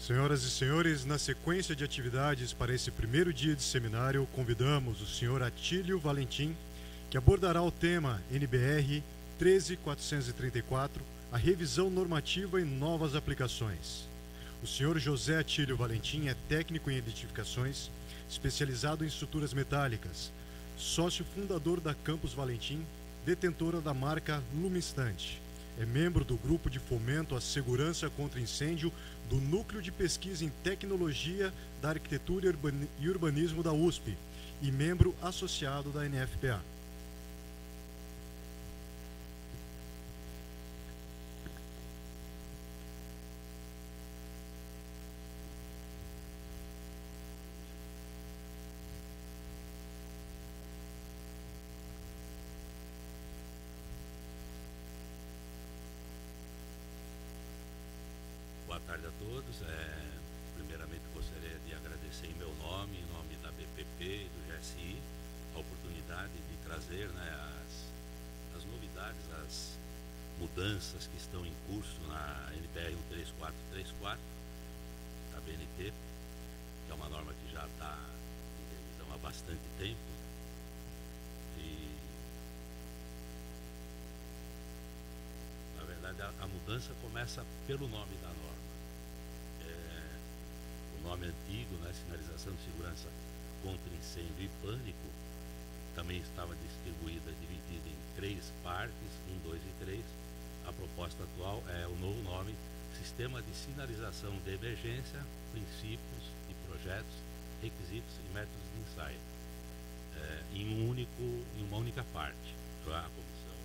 Senhoras e senhores, na sequência de atividades para esse primeiro dia de seminário, convidamos o senhor Atílio Valentim, que abordará o tema NBR 13434, a revisão normativa e novas aplicações. O senhor José Atílio Valentim é técnico em edificações, especializado em estruturas metálicas, sócio fundador da Campus Valentim, detentora da marca Lumistante. É membro do Grupo de Fomento à Segurança contra Incêndio do Núcleo de Pesquisa em Tecnologia da Arquitetura e Urbanismo da USP e membro associado da NFPA. Boa tarde a todos. Primeiramente gostaria de agradecer em meu nome, em nome da BPP e do GSI, a oportunidade de trazer, as novidades, as mudanças que estão em curso na NBR 13434 da BNT, que é uma norma que já está em revisão há bastante tempo. E, na verdade, a mudança começa pelo nome da norma. O nome antigo, Sinalização de Segurança contra Incêndio e Pânico, também estava distribuída, dividida em 3 partes, 1, 2 e 3. A proposta atual é o novo nome, Sistema de Sinalização de Emergência, Princípios e Projetos, Requisitos e Métodos de Ensaio, em uma única parte. A comissão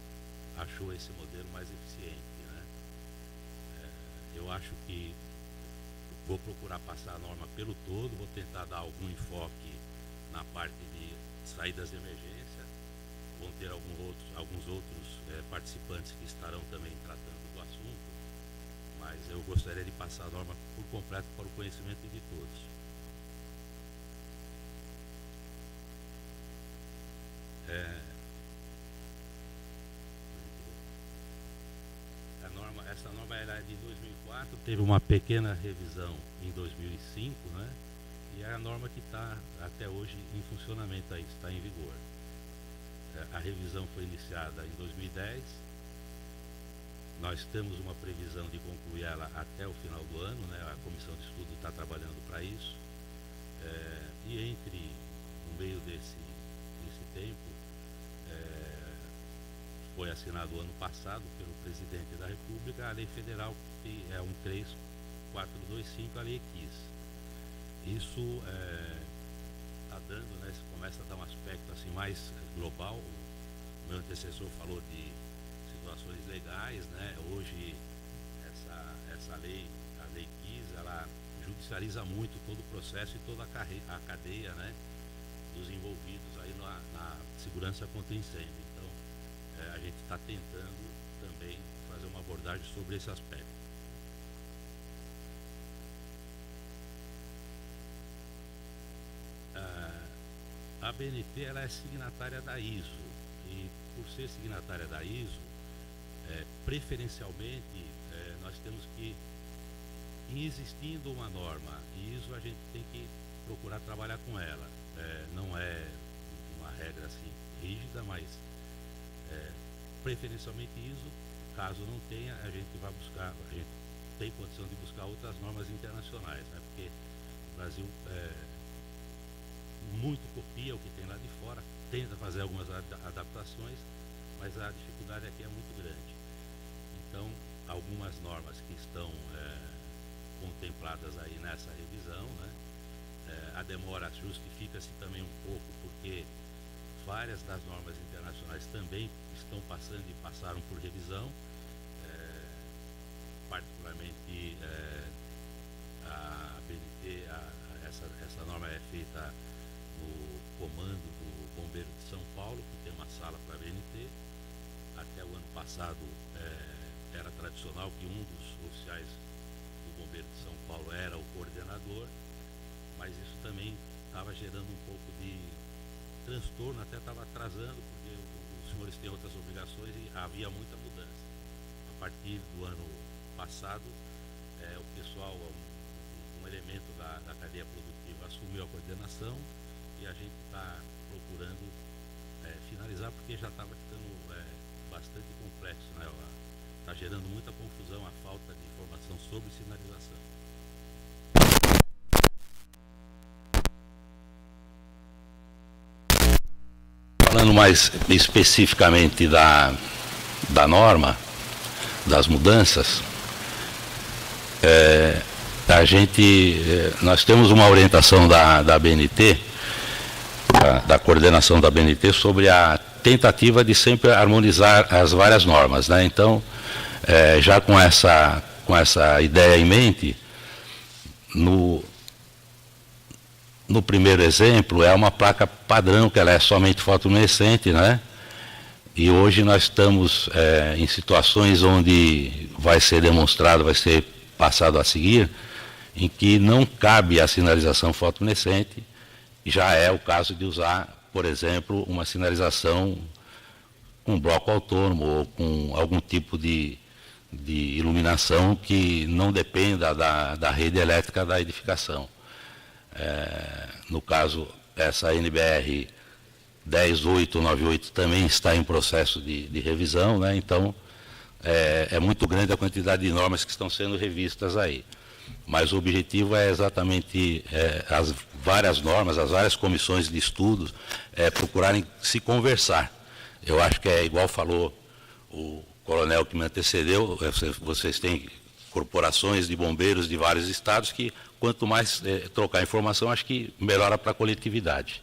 achou esse modelo mais eficiente, eu acho que vou procurar passar a norma pelo todo, vou tentar dar algum enfoque na parte de saídas de emergência, vão ter alguns outros participantes que estarão também tratando do assunto, mas eu gostaria de passar a norma por completo para o conhecimento de todos. Essa norma era de 2004, teve uma pequena revisão em 2005, e é a norma que está até hoje em funcionamento, aí, está em vigor. A revisão foi iniciada em 2010, nós temos uma previsão de concluir ela até o final do ano, a comissão de estudo está trabalhando para isso, e no meio desse tempo, foi assinado ano passado pelo presidente da República a lei federal, que é 13425, a lei KIS. Isso está dando, começa a dar um aspecto assim mais global. O meu antecessor falou de situações legais, Hoje essa lei, a lei KIS, ela judicializa muito todo o processo e toda a cadeia, dos envolvidos aí na segurança contra incêndio. A gente está tentando também fazer uma abordagem sobre esse aspecto. A BNT ela é signatária da ISO, e por ser signatária da ISO, preferencialmente nós temos que, em existindo uma norma ISO, a gente tem que procurar trabalhar com ela. Não é uma regra assim rígida, mas preferencialmente ISO. Caso não tenha, a gente tem condição de buscar outras normas internacionais, porque o Brasil muito copia o que tem lá de fora, tenta fazer algumas adaptações, mas a dificuldade aqui é muito grande. Então, algumas normas que estão contempladas aí nessa revisão, a demora justifica-se também um pouco, porque várias das normas internacionais também estão passando e passaram por revisão, particularmente a BNT, essa norma é feita no comando do Bombeiro de São Paulo, que tem uma sala para a BNT. Até o ano passado era tradicional que um dos oficiais do Bombeiro de São Paulo era o coordenador, mas isso também estava gerando um pouco de transtorno, até estava atrasando, porque os senhores têm outras obrigações e havia muita mudança. A partir do ano passado, o pessoal, o um elemento da cadeia produtiva assumiu a coordenação e a gente está procurando finalizar, porque já estava ficando bastante complexo, né? Está gerando muita confusão a falta de informação sobre sinalização. Falando mais especificamente da norma, das mudanças, nós temos uma orientação da BNT, da coordenação da BNT, sobre a tentativa de sempre harmonizar as várias normas, né? Então, já com essa ideia em mente, no primeiro exemplo, é uma placa padrão, que ela é somente fotoluminescente, né? E hoje nós estamos em situações onde vai ser demonstrado, vai ser passado a seguir, em que não cabe a sinalização fotoluminescente. Já é o caso de usar, por exemplo, uma sinalização com bloco autônomo ou com algum tipo de iluminação que não dependa da rede elétrica da edificação. No caso, essa NBR 10898 também está em processo de revisão, né? Então, é muito grande a quantidade de normas que estão sendo revistas aí. Mas o objetivo é exatamente as várias normas, as várias comissões de estudos, procurarem se conversar. Eu acho que é igual falou o coronel que me antecedeu, vocês têm corporações de bombeiros de vários estados que, quanto mais trocar informação, acho que melhora para a coletividade.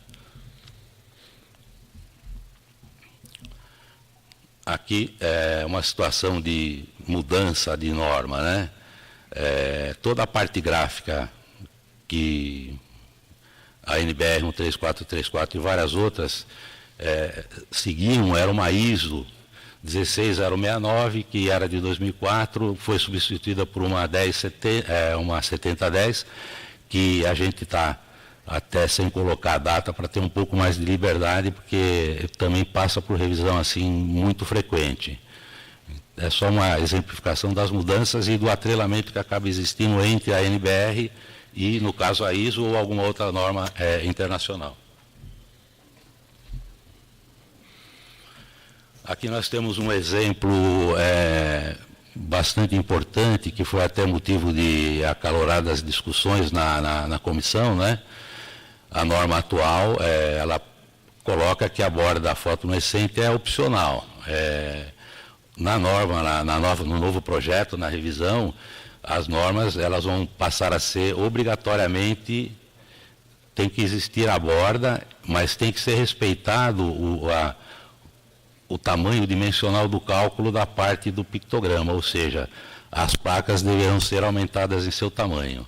Aqui é uma situação de mudança de norma, né? Toda a parte gráfica que a NBR 13434 e várias outras seguiam, era uma ISO 16069, que era de 2004, foi substituída por uma 7010, que a gente está até sem colocar a data para ter um pouco mais de liberdade, porque também passa por revisão assim muito frequente. É só uma exemplificação das mudanças e do atrelamento que acaba existindo entre a NBR e, no caso, a ISO ou alguma outra norma internacional. Aqui nós temos um exemplo bastante importante, que foi até motivo de acaloradas discussões na comissão, né? A norma atual, ela coloca que a borda fotoluminescente é opcional. Na norma, no novo projeto, na revisão, as normas elas vão passar a ser obrigatoriamente, tem que existir a borda, mas tem que ser respeitado o tamanho dimensional do cálculo da parte do pictograma, ou seja, as placas deverão ser aumentadas em seu tamanho.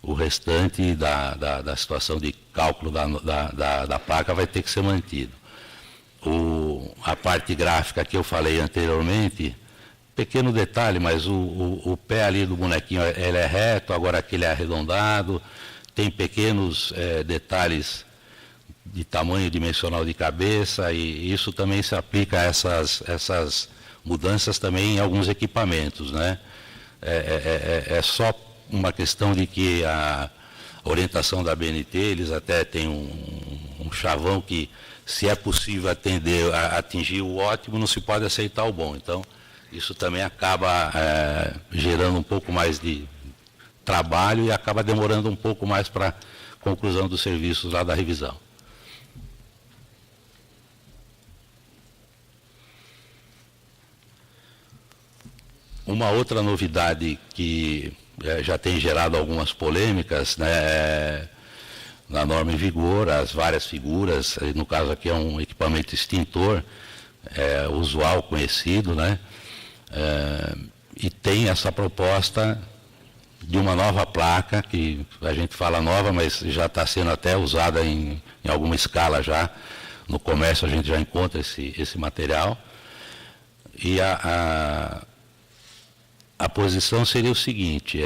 O restante da situação de cálculo da placa vai ter que ser mantido. A parte gráfica que eu falei anteriormente, pequeno detalhe, mas o pé ali do bonequinho ele é reto, agora aquele é arredondado, tem pequenos detalhes de tamanho dimensional de cabeça, e isso também se aplica a essas mudanças também em alguns equipamentos, né? É só uma questão de que a orientação da BNT, eles até têm um chavão que, se é possível atingir o ótimo, não se pode aceitar o bom. Então, isso também acaba gerando um pouco mais de trabalho e acaba demorando um pouco mais para a conclusão dos serviços lá da revisão. Uma outra novidade que já tem gerado algumas polêmicas, né, na norma em vigor, as várias figuras, no caso aqui é um equipamento extintor, usual, conhecido, né, e tem essa proposta de uma nova placa, que a gente fala nova, mas já está sendo até usada em alguma escala já, no comércio a gente já encontra esse material, e a posição seria o seguinte,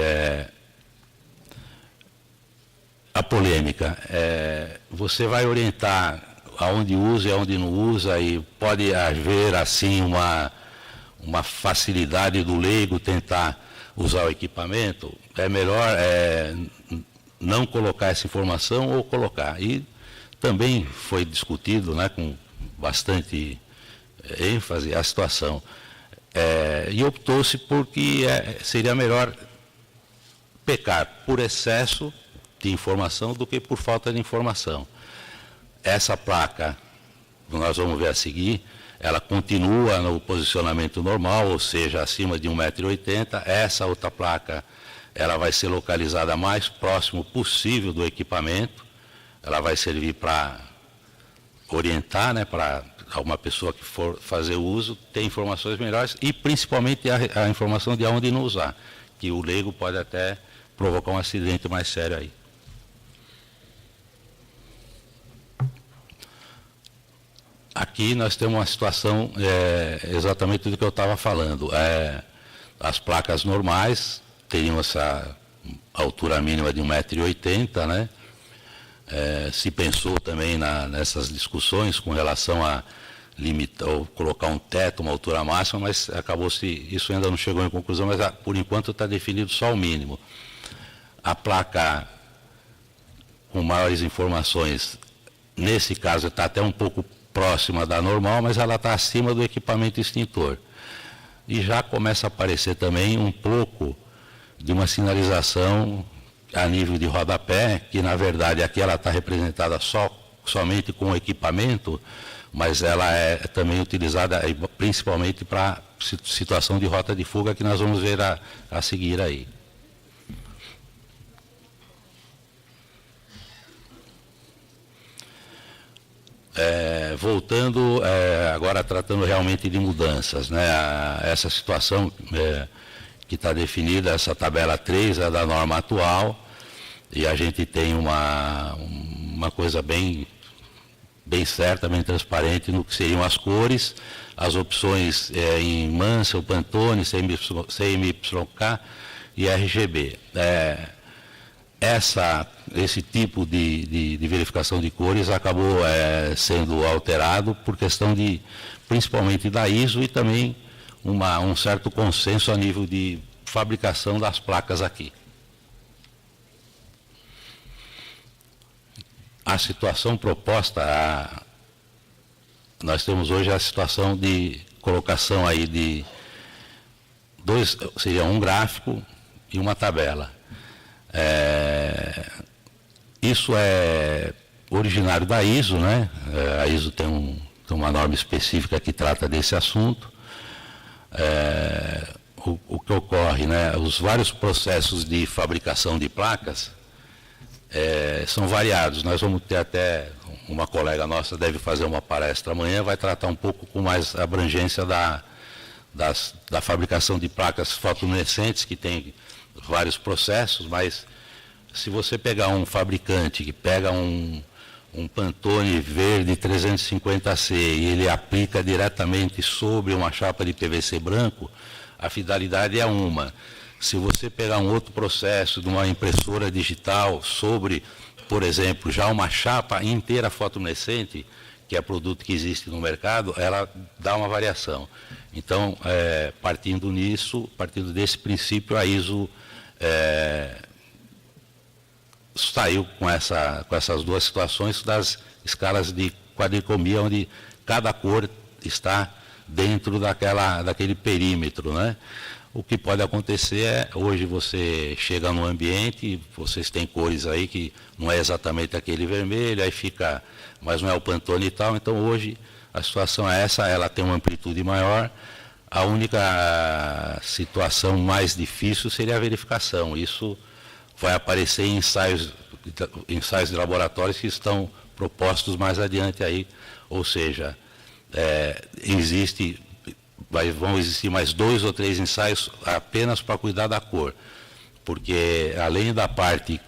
a polêmica, você vai orientar aonde usa e aonde não usa, e pode haver assim uma facilidade do leigo tentar usar o equipamento, é melhor não colocar essa informação ou colocar. E também foi discutido, né, com bastante ênfase a situação. E optou-se porque seria melhor pecar por excesso de informação do que por falta de informação. Essa placa, nós vamos ver a seguir, ela continua no posicionamento normal, ou seja, acima de 1,80 m. Essa outra placa, ela vai ser localizada mais próximo possível do equipamento. Ela vai servir para orientar, né, para alguma pessoa que for fazer uso, ter informações melhores e principalmente a informação de onde não usar, que o leigo pode até provocar um acidente mais sério aí. Aqui nós temos uma situação exatamente do que eu estava falando. As placas normais teriam essa altura mínima de 1,80 m, né? Se pensou também nessas discussões com relação a limitar ou colocar um teto, uma altura máxima, mas isso ainda não chegou em conclusão, mas por enquanto está definido só o mínimo. A placa com maiores informações, nesse caso está até um pouco próxima da normal, mas ela está acima do equipamento extintor. E já começa a aparecer também um pouco de uma sinalização a nível de rodapé, que na verdade aqui ela está representada somente com o equipamento, mas ela é também utilizada principalmente para situação de rota de fuga, que nós vamos ver a seguir aí. Voltando, agora tratando realmente de mudanças, né? Essa situação que está definida, essa tabela 3 é da norma atual, e a gente tem uma coisa bem certa, bem transparente no que seriam as cores, as opções em Mansell, Pantone, CMYK e RGB. Esse tipo de verificação de cores acabou sendo alterado por questão principalmente da ISO e também um certo consenso a nível de fabricação das placas aqui. A situação proposta, nós temos hoje a situação de colocação aí de seria um gráfico e uma tabela. Isso é originário da ISO, né? A ISO tem uma norma específica que trata desse assunto. O que ocorre, né? Os vários processos de fabricação de placas são variados. Nós vamos ter até, uma colega nossa deve fazer uma palestra amanhã, vai tratar um pouco com mais abrangência da fabricação de placas fotoluminescentes, que tem vários processos, mas se você pegar um fabricante que pega um Pantone verde 350C e ele aplica diretamente sobre uma chapa de PVC branco, a finalidade é uma. Se você pegar um outro processo de uma impressora digital sobre, por exemplo, já uma chapa inteira fotoluminescente, que é produto que existe no mercado, ela dá uma variação. Então, partindo desse princípio, a ISO saiu com essas duas situações das escalas de quadricromia, onde cada cor está dentro daquele perímetro, né? O que pode acontecer hoje você chega no ambiente, vocês têm cores aí que não é exatamente aquele vermelho, aí fica, mas não é o Pantone e tal. Então hoje a situação é essa, ela tem uma amplitude maior. A única situação mais difícil seria a verificação. Isso vai aparecer em ensaios de laboratórios que estão propostos mais adiante aí, ou seja, vão existir mais 2 ou 3 ensaios apenas para cuidar da cor, porque além da parte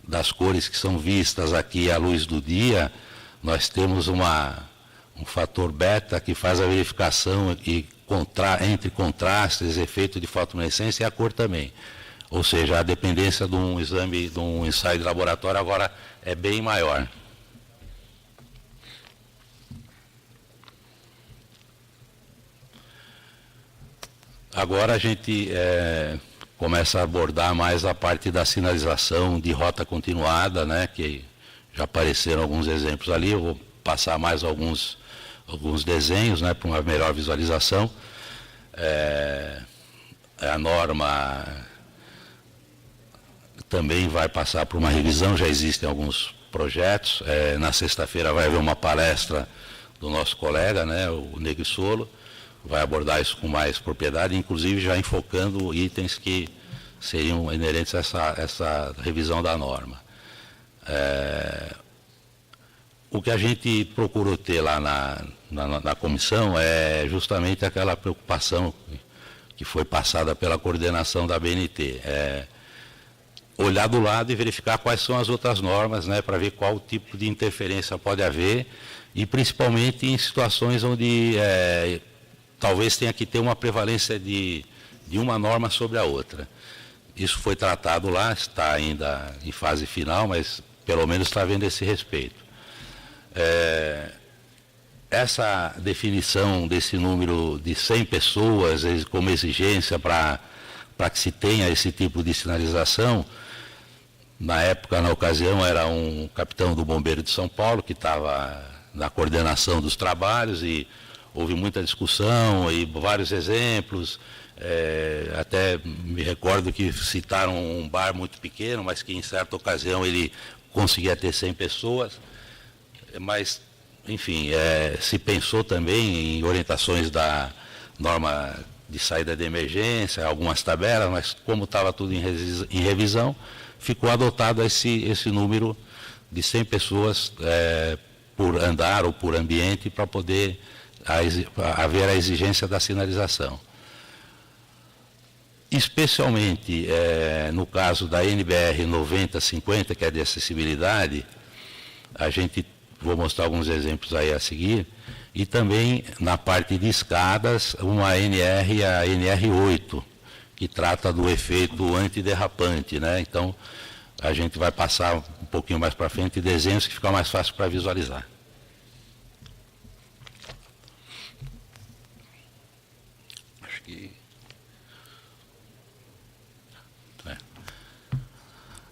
das cores que são vistas aqui à luz do dia, nós temos um fator beta que faz a verificação entre contrastes, efeito de fotoluminescência e a cor também. Ou seja, a dependência de um ensaio de laboratório agora é bem maior. Agora a gente começa a abordar mais a parte da sinalização de rota continuada, né, que já apareceram alguns exemplos ali. Eu vou passar mais alguns desenhos, né, para uma melhor visualização. A norma também vai passar por uma revisão, já existem alguns projetos. Na sexta-feira vai haver uma palestra do nosso colega, né, o Negrissolo, vai abordar isso com mais propriedade, inclusive já enfocando itens que seriam inerentes a essa revisão da norma. O que a gente procurou ter lá na comissão é justamente aquela preocupação que foi passada pela coordenação da BNT. Olhar do lado e verificar quais são as outras normas, né, para ver qual tipo de interferência pode haver, e principalmente em situações onde talvez tenha que ter uma prevalência de uma norma sobre a outra. Isso foi tratado lá, está ainda em fase final, mas pelo menos está havendo esse respeito. Essa definição desse número de 100 pessoas como exigência para que se tenha esse tipo de sinalização, na época, na ocasião, era um capitão do Bombeiro de São Paulo que estava na coordenação dos trabalhos, e houve muita discussão e vários exemplos. Até me recordo que citaram um bar muito pequeno, mas que em certa ocasião ele conseguia ter 100 pessoas. Mas, enfim, se pensou também em orientações da norma de saída de emergência, algumas tabelas, mas como estava tudo em revisão, ficou adotado esse número de 100 pessoas por andar ou por ambiente, para poder haver a exigência da sinalização. Especialmente no caso da NBR 9050, que é de acessibilidade, vou mostrar alguns exemplos aí a seguir, e também na parte de escadas, uma NR, a NR8, que trata do efeito antiderrapante, né? Então, a gente vai passar um pouquinho mais para frente desenhos que ficam mais fácil para visualizar. Acho que...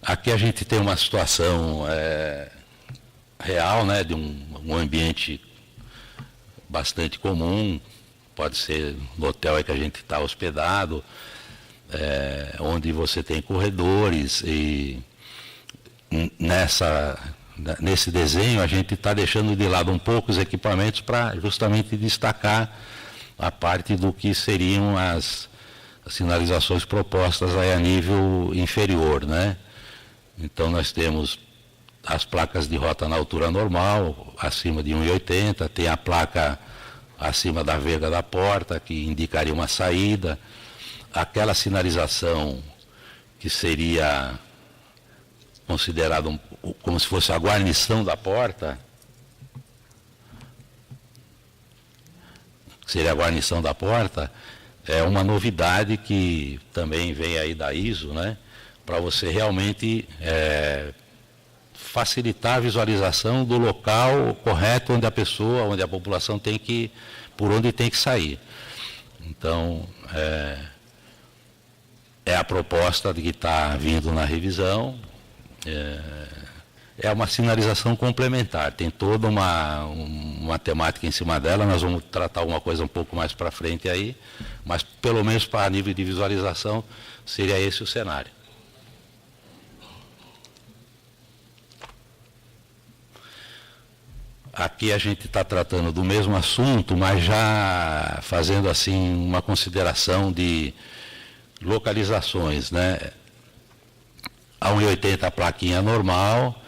Aqui a gente tem uma situação real, né, de um ambiente bastante comum, pode ser no hotel aí que a gente está hospedado, onde você tem corredores, e nesse desenho a gente está deixando de lado um pouco os equipamentos para justamente destacar a parte do que seriam as sinalizações propostas aí a nível inferior, né? Então nós temos as placas de rota na altura normal, acima de 1,80, tem a placa acima da verga da porta, que indicaria uma saída, aquela sinalização que seria considerada como se fosse a guarnição da porta, é uma novidade que também vem aí da ISO, né, para você realmente facilitar a visualização do local correto onde a população por onde tem que sair. Então, é a proposta que está vindo na revisão, é uma sinalização complementar, tem toda uma temática em cima dela, nós vamos tratar alguma coisa um pouco mais para frente aí, mas pelo menos para nível de visualização seria esse o cenário. Aqui a gente está tratando do mesmo assunto, mas já fazendo assim uma consideração de localizações, né? A 1,80 a plaquinha normal,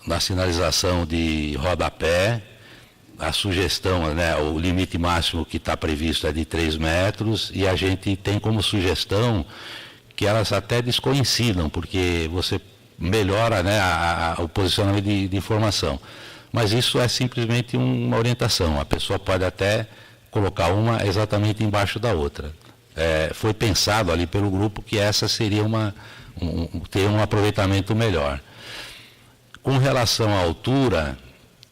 na sinalização de rodapé, a sugestão, né, o limite máximo que está previsto é de 3 metros, e a gente tem como sugestão que elas até descoincidam, porque você melhora, né, o posicionamento de informação. Mas isso é simplesmente uma orientação, a pessoa pode até colocar uma exatamente embaixo da outra. Foi pensado ali pelo grupo que essa seria ter um aproveitamento melhor. Com relação à altura,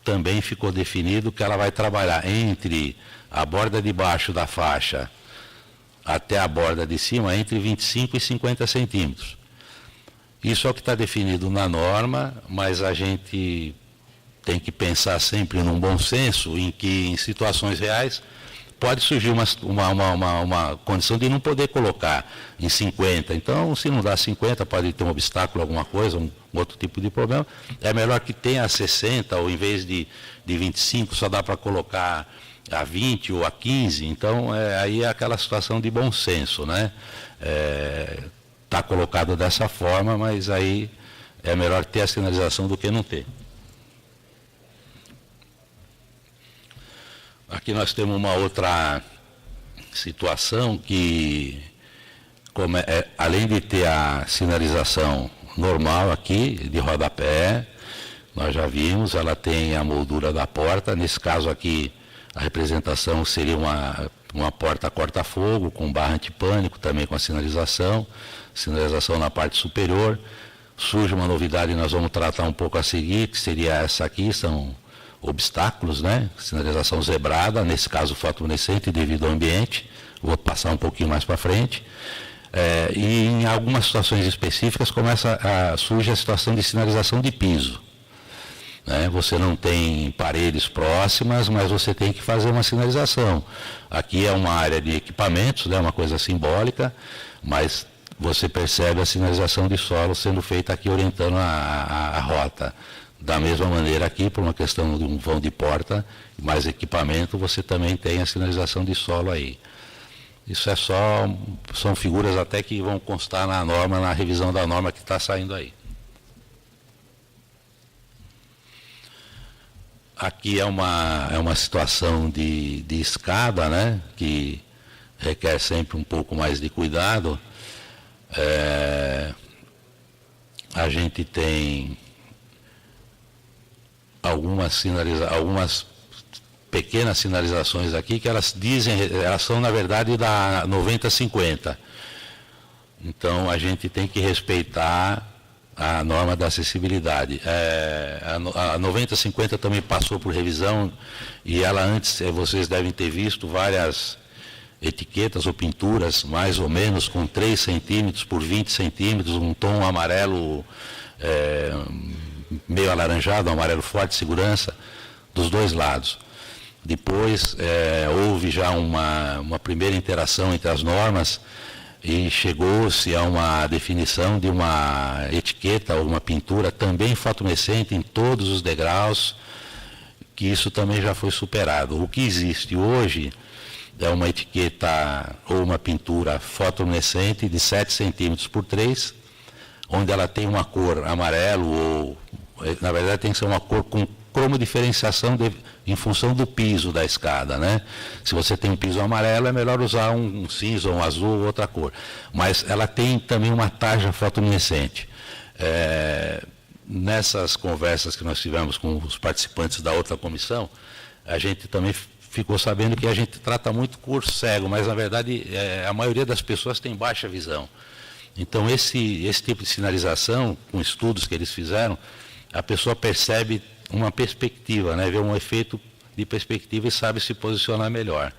também ficou definido que ela vai trabalhar entre a borda de baixo da faixa até a borda de cima entre 25 e 50 centímetros. Isso é o que está definido na norma, mas a gente tem que pensar sempre num bom senso, em que em situações reais pode surgir uma condição de não poder colocar em 50. Então, se não dá 50, pode ter um obstáculo, alguma coisa, um outro tipo de problema. É melhor que tenha 60, ou em vez de 25, só dá para colocar a 20 ou a 15. Então, aí é aquela situação de bom senso, né? Está colocado dessa forma, mas aí é melhor ter a sinalização do que não ter. Aqui nós temos uma outra situação que, além de ter a sinalização normal aqui, de rodapé, nós já vimos, ela tem a moldura da porta. Nesse caso aqui, a representação seria uma porta corta-fogo, com barra antipânico, também com a sinalização na parte superior. Surge uma novidade, nós vamos tratar um pouco a seguir, que seria essa aqui, são obstáculos, né? Sinalização zebrada, nesse caso fotoluminescente devido ao ambiente. Vou passar um pouquinho mais para frente. E em algumas situações específicas surge a situação de sinalização de piso. Né? Você não tem paredes próximas, mas você tem que fazer uma sinalização. Aqui é uma área de equipamentos, né? Uma coisa simbólica, mas você percebe a sinalização de solo sendo feita aqui orientando a rota. Da mesma maneira aqui, por uma questão de um vão de porta, mais equipamento, você também tem a sinalização de solo aí. Isso são figuras até que vão constar na norma, na revisão da norma que está saindo aí. Aqui é uma situação de escada, né, que requer sempre um pouco mais de cuidado. A gente tem algumas pequenas sinalizações aqui que elas são na verdade da 90-50. Então a gente tem que respeitar a norma da acessibilidade. A 90-50 também passou por revisão e ela antes, vocês devem ter visto várias etiquetas ou pinturas, mais ou menos com 3 centímetros por 20 centímetros, um tom amarelo meio alaranjado, um amarelo forte, segurança, dos dois lados. Depois houve já uma primeira interação entre as normas e chegou-se a uma definição de uma etiqueta ou uma pintura também fotoluminescente em todos os degraus, que isso também já foi superado. O que existe hoje é uma etiqueta ou uma pintura fotoluminescente de 7 centímetros por 3, onde ela tem uma cor amarelo ou, na verdade, tem que ser uma cor com cromodiferenciação em função do piso da escada, né? Se você tem um piso amarelo, é melhor usar um cinza, um azul ou outra cor. Mas ela tem também uma tarja fotoluminescente. Nessas conversas que nós tivemos com os participantes da outra comissão, a gente também ficou sabendo que a gente trata muito curso cego, mas, na verdade, a maioria das pessoas tem baixa visão. Então, esse tipo de sinalização, com estudos que eles fizeram, a pessoa percebe uma perspectiva, né? Vê um efeito de perspectiva e sabe se posicionar melhor.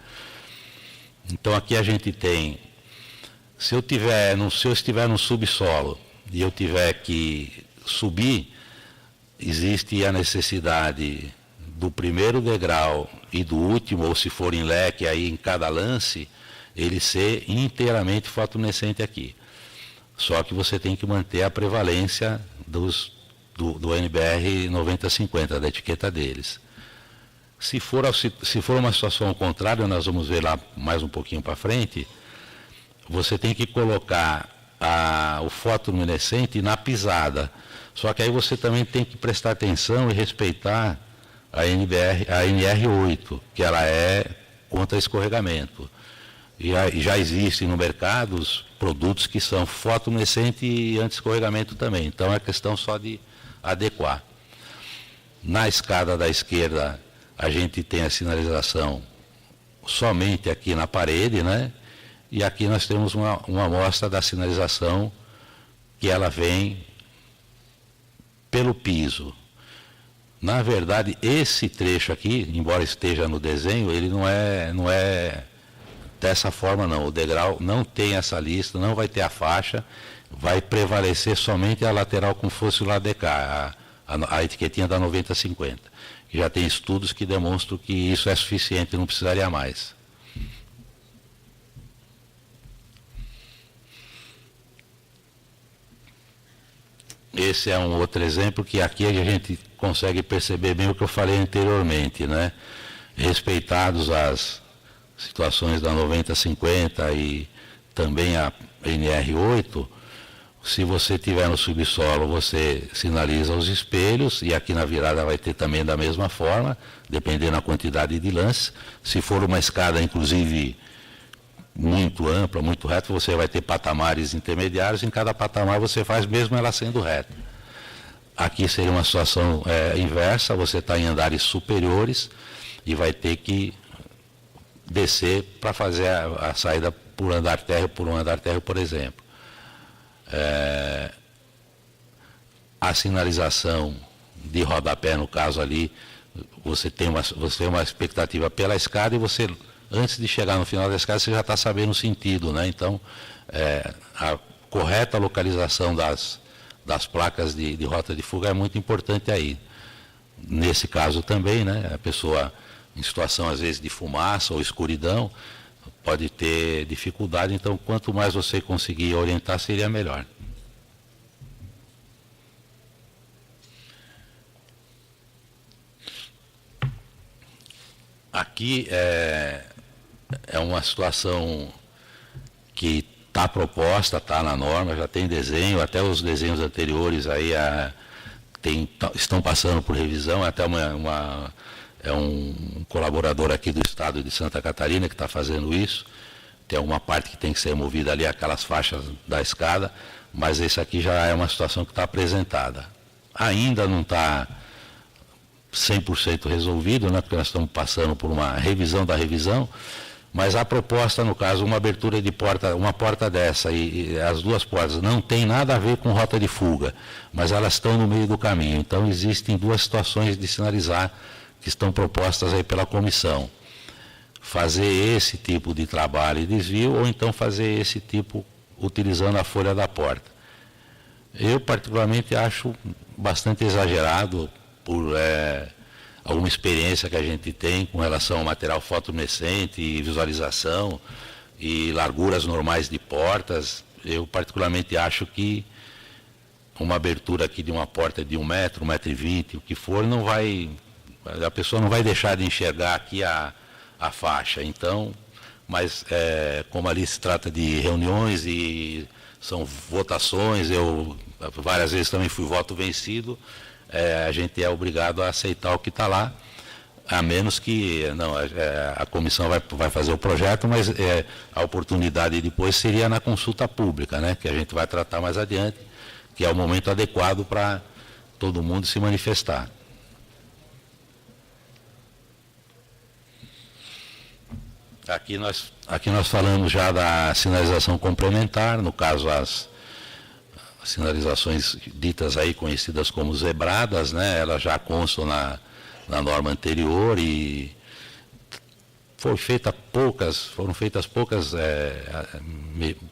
Então, aqui a gente tem, se eu estiver no subsolo e eu tiver que subir, existe a necessidade do primeiro degrau e do último, ou se for em leque, aí em cada lance, ele ser inteiramente fotoluminescente aqui. Só que você tem que manter a prevalência do NBR 90-50, da etiqueta deles. Se for uma situação ao contrário, nós vamos ver lá mais um pouquinho para frente, você tem que colocar o fotoluminescente na pisada. Só que aí você também tem que prestar atenção e respeitar a NR8, que ela é contra escorregamento. E já existem no mercado os produtos que são fotoluminescente e anti-escorregamento também. Então é questão só de adequar. Na escada da esquerda, a gente tem a sinalização somente aqui na parede, né? E aqui nós temos uma amostra da sinalização que ela vem pelo piso. Na verdade, esse trecho aqui, embora esteja no desenho, ele não é dessa forma não, o degrau não tem essa lista, não vai ter a faixa, vai prevalecer somente a lateral como fosse o lado de cá, a etiquetinha da 90-50. Já tem estudos que demonstram que isso é suficiente, não precisaria mais. Esse é um outro exemplo que aqui a gente consegue perceber bem o que eu falei anteriormente, né? Respeitados as situações da 90-50 e também a NR8, se você tiver no subsolo, você sinaliza os espelhos, e aqui na virada vai ter também da mesma forma, dependendo da quantidade de lances. Se for uma escada, inclusive, muito ampla, muito reta, você vai ter patamares intermediários, em cada patamar você faz mesmo ela sendo reta. Aqui seria uma situação inversa, você está em andares superiores e vai ter que descer para fazer a saída por andar térreo, por exemplo. A sinalização de rodapé, no caso ali, você tem uma expectativa pela escada e você, antes de chegar no final da escada, você já está sabendo o sentido, né? Então, a correta localização das placas de rota de fuga é muito importante aí. Nesse caso também, né? A pessoa em situação, às vezes, de fumaça ou escuridão, pode ter dificuldade, então quanto mais você conseguir orientar, seria melhor. Aqui é uma situação que está proposta, está na norma, já tem desenho, até os desenhos anteriores aí estão passando por revisão, até um colaborador aqui do estado de Santa Catarina que está fazendo isso. Tem uma parte que tem que ser movida ali, aquelas faixas da escada, mas esse aqui já é uma situação que está apresentada. Ainda não está 100% resolvido, né, porque nós estamos passando por uma revisão da revisão, mas a proposta, no caso, uma abertura de porta, uma porta dessa e as duas portas não tem nada a ver com rota de fuga, mas elas estão no meio do caminho. Então existem duas situações de sinalizar que estão propostas aí pela comissão. Fazer esse tipo de trabalho e desvio, ou então fazer esse tipo utilizando a folha da porta. Eu particularmente acho bastante exagerado por alguma experiência que a gente tem com relação ao material fotoluminescente e visualização e larguras normais de portas. Eu particularmente acho que uma abertura aqui de uma porta de 1 metro, 1,20 m, o que for, não vai, a pessoa não vai deixar de enxergar aqui a faixa. Então, mas como ali se trata de reuniões e são votações, eu várias vezes também fui voto vencido, a gente é obrigado a aceitar o que está lá, a menos que a comissão vai fazer o projeto, mas a oportunidade depois seria na consulta pública, né, que a gente vai tratar mais adiante, que é o momento adequado para todo mundo se manifestar. Aqui nós falamos já da sinalização complementar, no caso as sinalizações ditas aí, conhecidas como zebradas, né, elas já constam na norma anterior e foram feitas poucas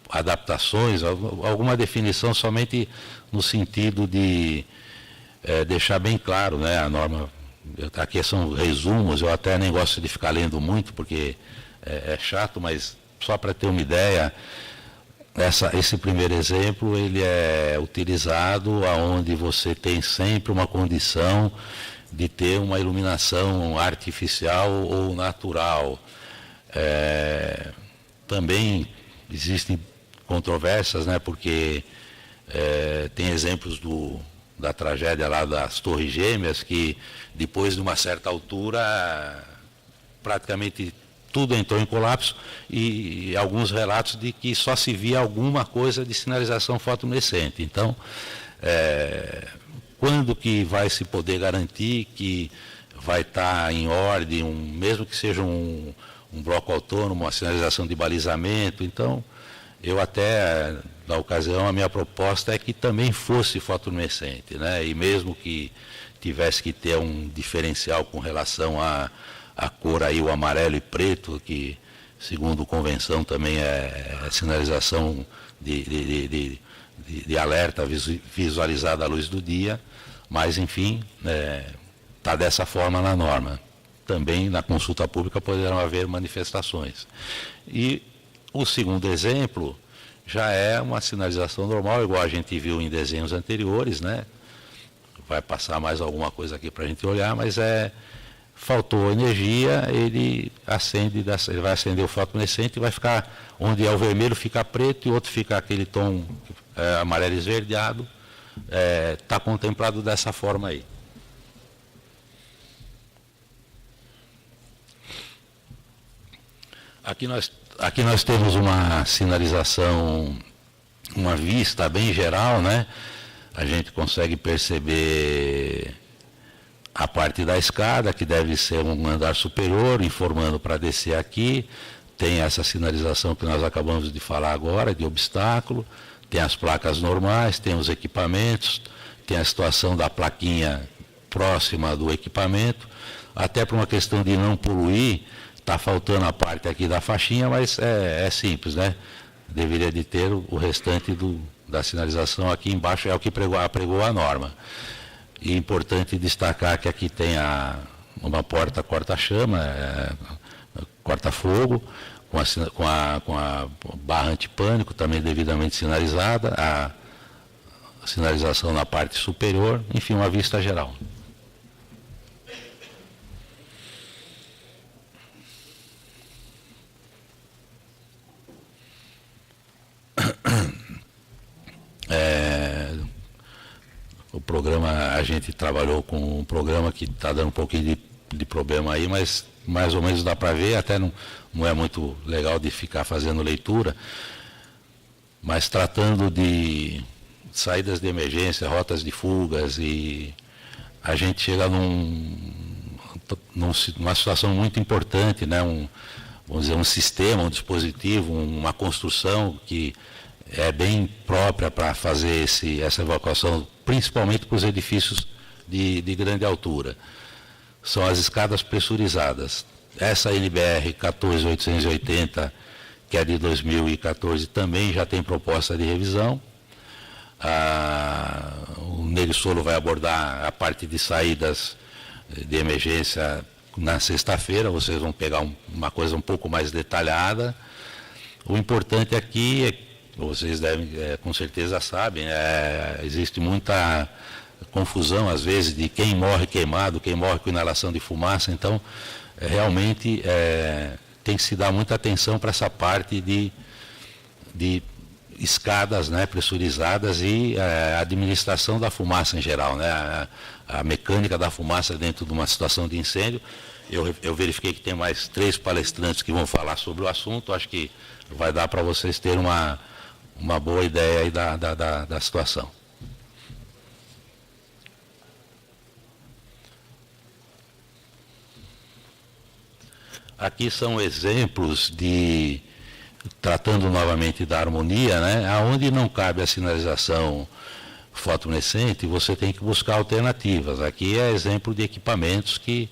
adaptações, alguma definição somente no sentido de deixar bem claro, né, a norma. Aqui são resumos, eu até nem gosto de ficar lendo muito, porque é chato, mas só para ter uma ideia, esse primeiro exemplo, ele é utilizado aonde você tem sempre uma condição de ter uma iluminação artificial ou natural. Também existem controvérsias, né, porque tem exemplos da tragédia lá das Torres Gêmeas, que depois de uma certa altura, praticamente tudo entrou em colapso, e alguns relatos de que só se via alguma coisa de sinalização fotoluminescente. Então, quando que vai se poder garantir que vai estar em ordem, mesmo que seja um bloco autônomo, uma sinalização de balizamento? Então, eu até, na ocasião, a minha proposta é que também fosse fotoluminescente, né? E mesmo que tivesse que ter um diferencial com relação a cor aí, o amarelo e preto, que segundo convenção também é sinalização de alerta visualizada à luz do dia, mas enfim, está dessa forma na norma. Também na consulta pública poderão haver manifestações. E o segundo exemplo já é uma sinalização normal, igual a gente viu em desenhos anteriores, né? Vai passar mais alguma coisa aqui para a gente olhar, mas faltou energia, ele vai acender o fotoluminescente e vai ficar, onde é o vermelho fica preto e o outro fica aquele tom amarelo esverdeado, está contemplado dessa forma aí. Aqui nós temos uma sinalização, uma vista bem geral, né? A gente consegue perceber a parte da escada, que deve ser um andar superior, informando para descer aqui. Tem essa sinalização que nós acabamos de falar agora, de obstáculo. Tem as placas normais, tem os equipamentos, tem a situação da plaquinha próxima do equipamento. Até por uma questão de não poluir, está faltando a parte aqui da faixinha, mas é simples, né? Deveria de ter o restante da sinalização aqui embaixo, é o que apregou a norma. E é importante destacar que aqui tem uma porta corta-chama, corta-fogo, com a barra antipânico também devidamente sinalizada, a sinalização na parte superior, enfim, uma vista geral. O programa, a gente trabalhou com um programa que está dando um pouquinho de problema aí, mas mais ou menos dá para ver, até não é muito legal de ficar fazendo leitura, mas tratando de saídas de emergência, rotas de fugas, e a gente chega numa situação muito importante, né? Vamos dizer, um sistema, um dispositivo, uma construção que é bem própria para fazer essa evacuação, principalmente para os edifícios de grande altura. São as escadas pressurizadas. Essa NBR 14880, que é de 2014, também já tem proposta de revisão. O Nery-Solo vai abordar a parte de saídas de emergência na sexta-feira, vocês vão pegar uma coisa um pouco mais detalhada. O importante aqui é que vocês com certeza sabem, existe muita confusão, às vezes, de quem morre queimado, quem morre com inalação de fumaça. Então, realmente, tem que se dar muita atenção para essa parte de escadas, né, pressurizadas, e a administração da fumaça em geral, né, a mecânica da fumaça dentro de uma situação de incêndio. Eu verifiquei que tem mais 3 palestrantes que vão falar sobre o assunto. Acho que vai dar para vocês terem uma boa ideia aí da situação. Aqui são exemplos tratando novamente da harmonia, né? Aonde não cabe a sinalização fotoluminescente, você tem que buscar alternativas. Aqui é exemplo de equipamentos que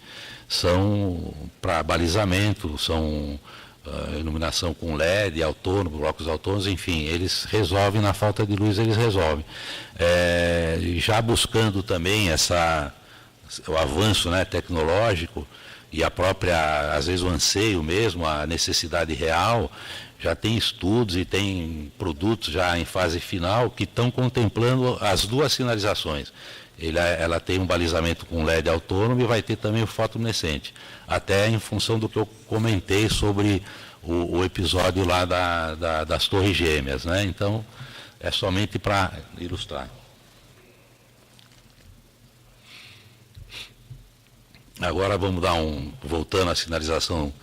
são para balizamento, são iluminação com LED, autônomo, blocos autônomos, enfim, eles resolvem, na falta de luz eles resolvem. Já buscando também o avanço, né, tecnológico, e a própria, às vezes o anseio mesmo, a necessidade real, já tem estudos e tem produtos já em fase final que estão contemplando as duas sinalizações. Ela tem um balizamento com LED autônomo e vai ter também o fotoluminescente. Até em função do que eu comentei sobre o episódio lá das Torres Gêmeas, né? Então, é somente para ilustrar. Agora vamos voltando à sinalização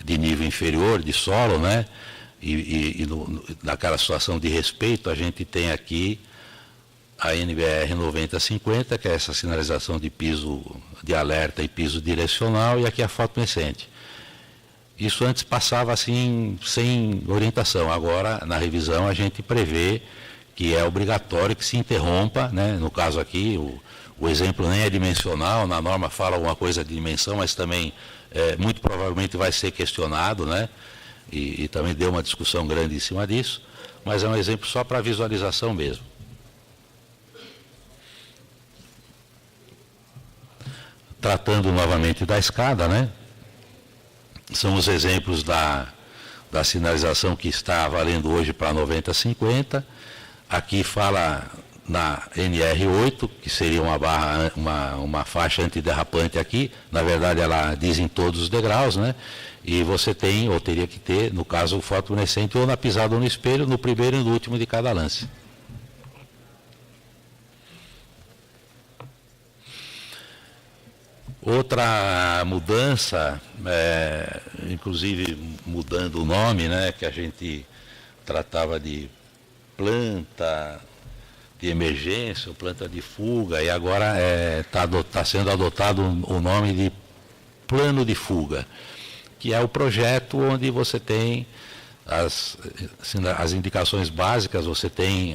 de nível inferior, de solo, né? E naquela situação de respeito, a gente tem aqui a NBR 9050, que é essa sinalização de piso de alerta e piso direcional, e aqui a fotoluminescente. Isso antes passava assim, sem orientação. Agora, na revisão, a gente prevê que é obrigatório que se interrompa, né? No caso aqui, o exemplo nem é dimensional, na norma fala alguma coisa de dimensão, mas também muito provavelmente vai ser questionado, né? e também deu uma discussão grande em cima disso, mas é um exemplo só para visualização mesmo. Tratando novamente da escada, né? São os exemplos da sinalização que está valendo hoje para 90/50. Aqui fala na NR8, que seria uma faixa antiderrapante aqui. Na verdade, ela diz em todos os degraus, né? E você tem, ou teria que ter, no caso, o fotoluminescente ou na pisada ou no espelho, no primeiro e no último de cada lance. Outra mudança, inclusive mudando o nome, né, que a gente tratava de planta de emergência, ou planta de fuga, e agora está sendo adotado o nome de plano de fuga, que é o projeto onde você tem as indicações básicas, você tem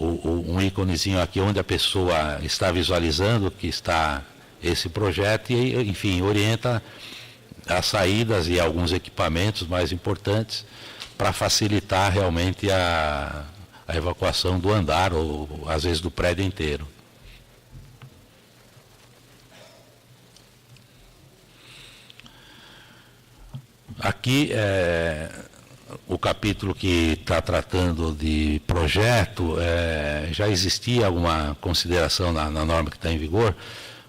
um íconezinho aqui onde a pessoa está visualizando que está esse projeto e, enfim, orienta as saídas e alguns equipamentos mais importantes para facilitar realmente a evacuação do andar ou, às vezes, do prédio inteiro. Aqui, o capítulo que está tratando de projeto, já existia alguma consideração na norma que está em vigor,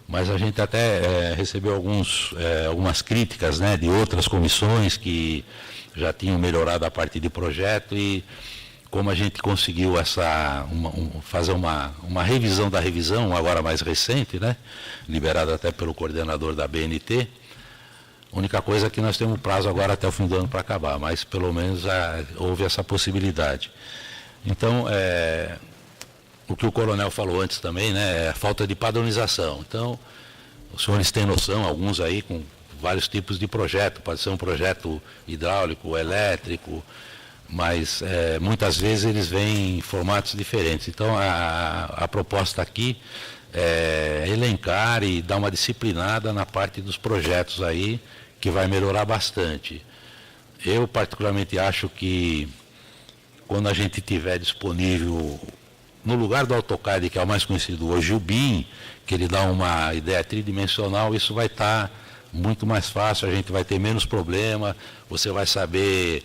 mas a gente até recebeu algumas críticas, né, de outras comissões que já tinham melhorado a parte de projeto, e como a gente conseguiu fazer uma revisão da revisão, agora mais recente, né, liberada até pelo coordenador da BNT, a única coisa é que nós temos prazo agora até o fim do ano para acabar, mas pelo menos houve essa possibilidade. Então, o que o coronel falou antes também, né, é a falta de padronização. Então, os senhores têm noção, alguns aí com vários tipos de projeto, pode ser um projeto hidráulico, elétrico, mas muitas vezes eles vêm em formatos diferentes. Então, a proposta aqui é elencar e dar uma disciplinada na parte dos projetos aí, que vai melhorar bastante. Eu, particularmente, acho que quando a gente tiver disponível, no lugar do AutoCAD, que é o mais conhecido hoje, o BIM, que ele dá uma ideia tridimensional, isso vai estar muito mais fácil, a gente vai ter menos problema, você vai saber